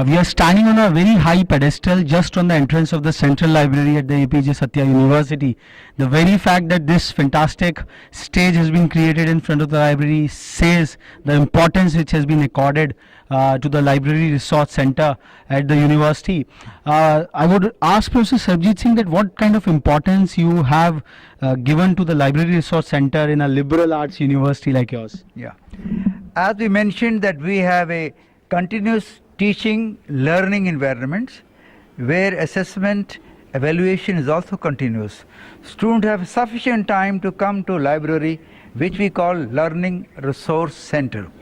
We are standing on a very high pedestal just on the entrance of the Central Library at the APJ Satya University. The very fact that this fantastic stage has been created in front of the library says the importance which has been accorded to the Library Resource Center at the university. I would ask Professor Sarbjeet Singh that what kind of importance you have given to the Library Resource Center in a liberal arts university like yours. Yeah. As we mentioned that we have a continuous teaching learning environment where assessment evaluation is also continuous. Students have sufficient time to come to library, which we call Learning Resource Center.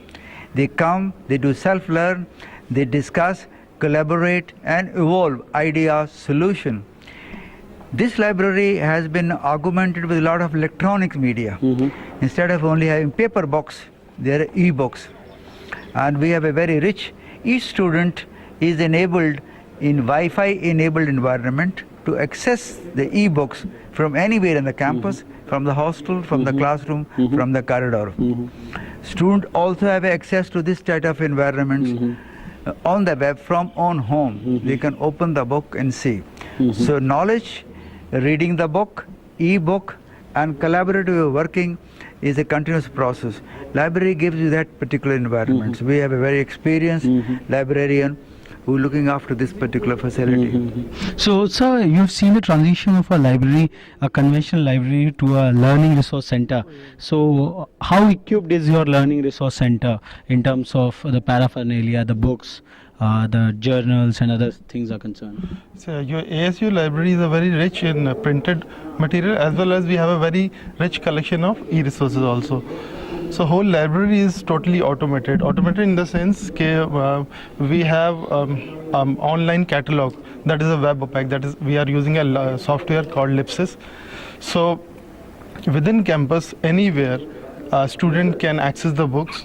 They come, they do self-learn, they discuss, collaborate and evolve ideas, solution. This library has been augmented with a lot of electronic media. Instead of only having paper books, there are e-books. And we have a very rich, each student is enabled in Wi-Fi enabled environment to access the e-books from anywhere in the campus, from the hostel, from the classroom, from the corridor. Students also have access to this type of environments on the web from on home. They can open the book and see. So knowledge, reading the book, e-book and collaborative working is a continuous process. Library gives you that particular environment. So we have a very experienced librarian who is looking after this particular facility. So, sir, you have seen the transition of a library, a conventional library, to a learning resource center. So, how equipped is your learning resource center in terms of the paraphernalia, the books, the journals and other things are concerned? So your ASU library is a very rich in printed material, as well as we have a very rich collection of e-resources also. So whole library is totally automated. Automated in the sense that we have online catalog, that is a web pack, that is we are using a software called Lipsys. So within campus, anywhere, a student can access the books.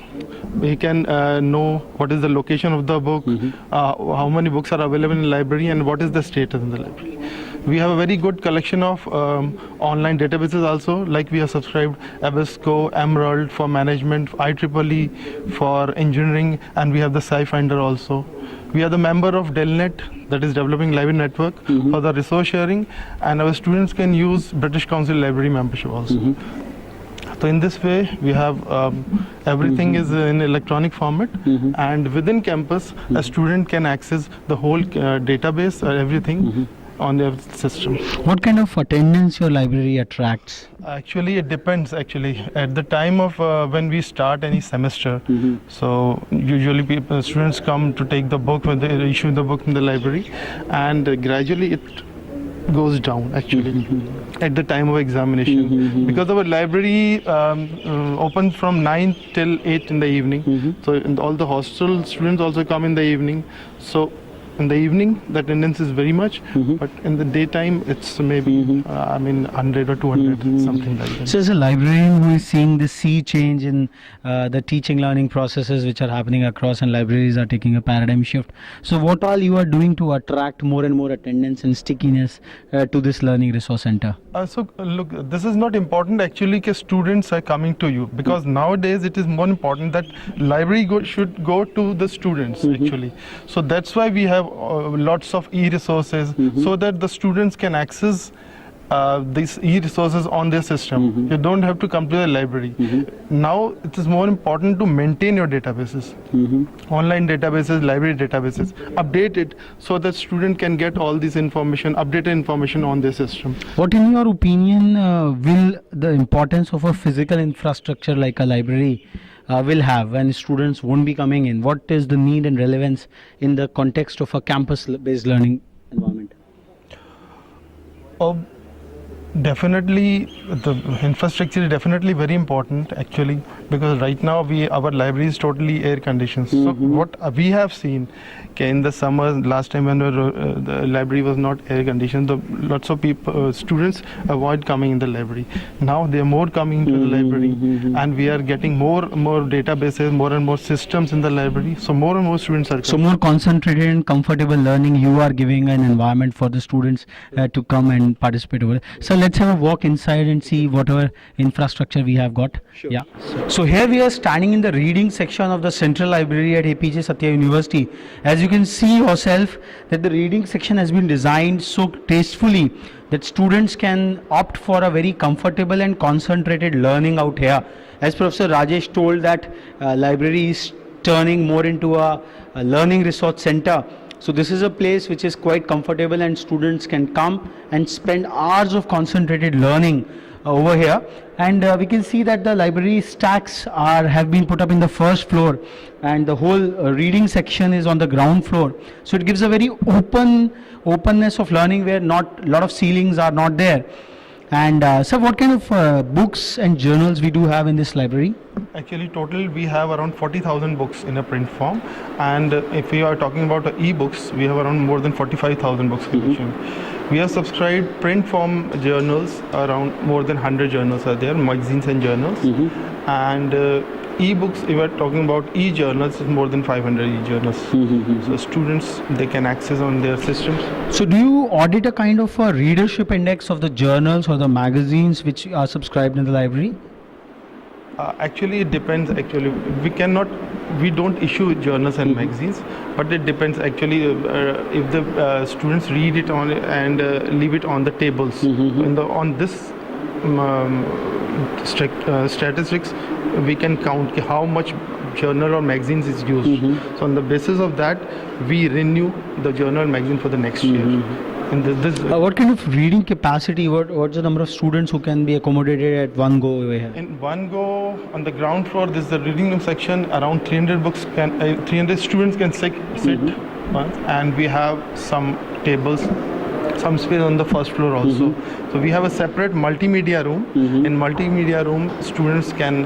He can know what is the location of the book, how many books are available in the library and what is the status in the library. We have a very good collection of online databases also, like we have subscribed Abesco, Emerald for management, IEEE for engineering, and we have the SciFinder also. We are the member of Delnet, that is Developing Library Network, for the resource sharing, and our students can use British Council Library membership also. So in this way, we have everything is in electronic format, and within campus, a student can access the whole database or everything on their system. What kind of attendance your library attracts? Actually, it depends. Actually, at the time of when we start any semester, so usually students come to take the book when they issue the book in the library, and gradually it goes down actually at the time of examination, because our library opens from 9 till 8 in the evening. So all the hostel students also come in the evening. So in the evening the attendance is very much, but in the daytime it's maybe 100 or 200, something like that. So as a librarian who is seeing the sea change in the teaching learning processes which are happening across, and libraries are taking a paradigm shift, so what all you are doing to attract more and more attendance and stickiness to this learning resource center? So look, this is not important actually because students are coming to you, because nowadays it is more important that library should go to the students actually. So that's why we have lots of e-resources, so that the students can access these e-resources on their system. You don't have to come to the library. Now it is more important to maintain your databases, online databases, library databases, update it so that student can get all this information, updated information on their system. What in your opinion will the importance of a physical infrastructure like a library will have when students won't be coming in? What is the need and relevance in the context of a campus-based learning environment? Definitely, the infrastructure is definitely very important actually, because right now our library is totally air conditioned. So what we have seen, in the summer last time when the library was not air conditioned, lots of people, students avoid coming in the library. Now they are more coming to the library, and we are getting more databases, more and more systems in the library. So more and more students are coming. So more concentrated and comfortable learning, you are giving an environment for the students to come and participate over. So let's have a walk inside and see whatever infrastructure we have got. Sure. Yeah. So here we are standing in the reading section of the Central Library at APJ Satya University. As you can see yourself that the reading section has been designed so tastefully that students can opt for a very comfortable and concentrated learning out here. As Professor Rajesh told that library is turning more into a learning resource center. So this is a place which is quite comfortable and students can come and spend hours of concentrated learning over here. And we can see that the library stacks have been put up in the first floor, and the whole reading section is on the ground floor. So it gives a very openness of learning where not a lot of ceilings are not there. And sir, what kind of books and journals we do have in this library? Actually, total we have around 40,000 books in a print form, and if we are talking about e-books, we have around more than 45,000 books collection. We have subscribed print form journals, around more than 100 journals are there, magazines and journals, and e-books, if we are talking about e-journals, it's more than 500 e-journals. So students, they can access on their systems. So do you audit a kind of a readership index of the journals or the magazines which are subscribed in the library? Actually, it depends. Actually, we don't issue journals and magazines, but it depends. Actually, if the students read it on and leave it on the tables, on this statistics, we can count how much journal or magazines is used. So on the basis of that, we renew the journal magazine for the next year. And What kind of reading capacity, what's the number of students who can be accommodated at one go over here? in one go on the ground floor, this is the reading room section. Around 300 students can sit once, and we have some tables, some space on the first floor also. So we have a separate multimedia room. In multimedia room, students can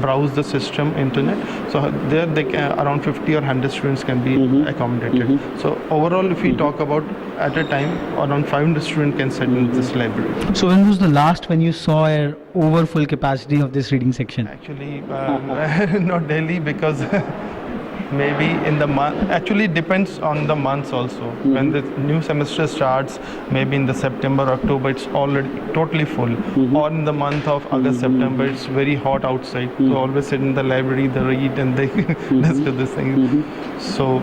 browse the system, internet. So there they can, around 50 or 100 students can be accommodated. So overall, if we talk about at a time, around 500 students can sit in this library. So when was the last when you saw a over full capacity of this reading section? Actually, not daily, because maybe in the month. Actually, it depends on the months also. When the new semester starts, maybe in the September, October, it's already totally full. Or in the month of August, September, it's very hot outside. So always sit in the library, they read and they discuss this thing. So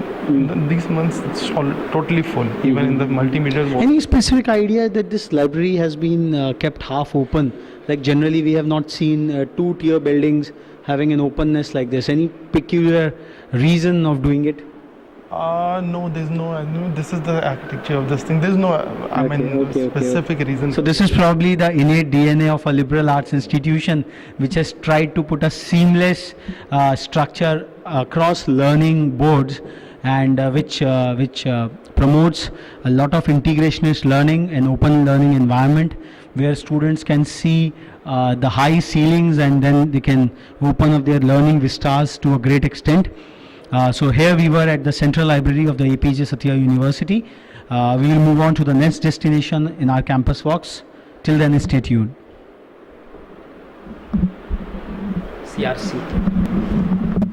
these months, it's all totally full. Even in the multimedia. Any specific idea that this library has been kept half open? Like generally we have not seen two-tier buildings having an openness like this. Any peculiar reason of doing it? No, there's no. This is the architecture of this thing. There's no, specific reason. So this is probably the innate DNA of a liberal arts institution, which has tried to put a seamless structure across learning boards, and which promotes a lot of integrationist learning and open learning environment, where students can see the high ceilings and then they can open up their learning vistas to a great extent. So here we were at the Central Library of the APJ Satya University. We will move on to the next destination in our campus walks. Till then, stay tuned. CRC.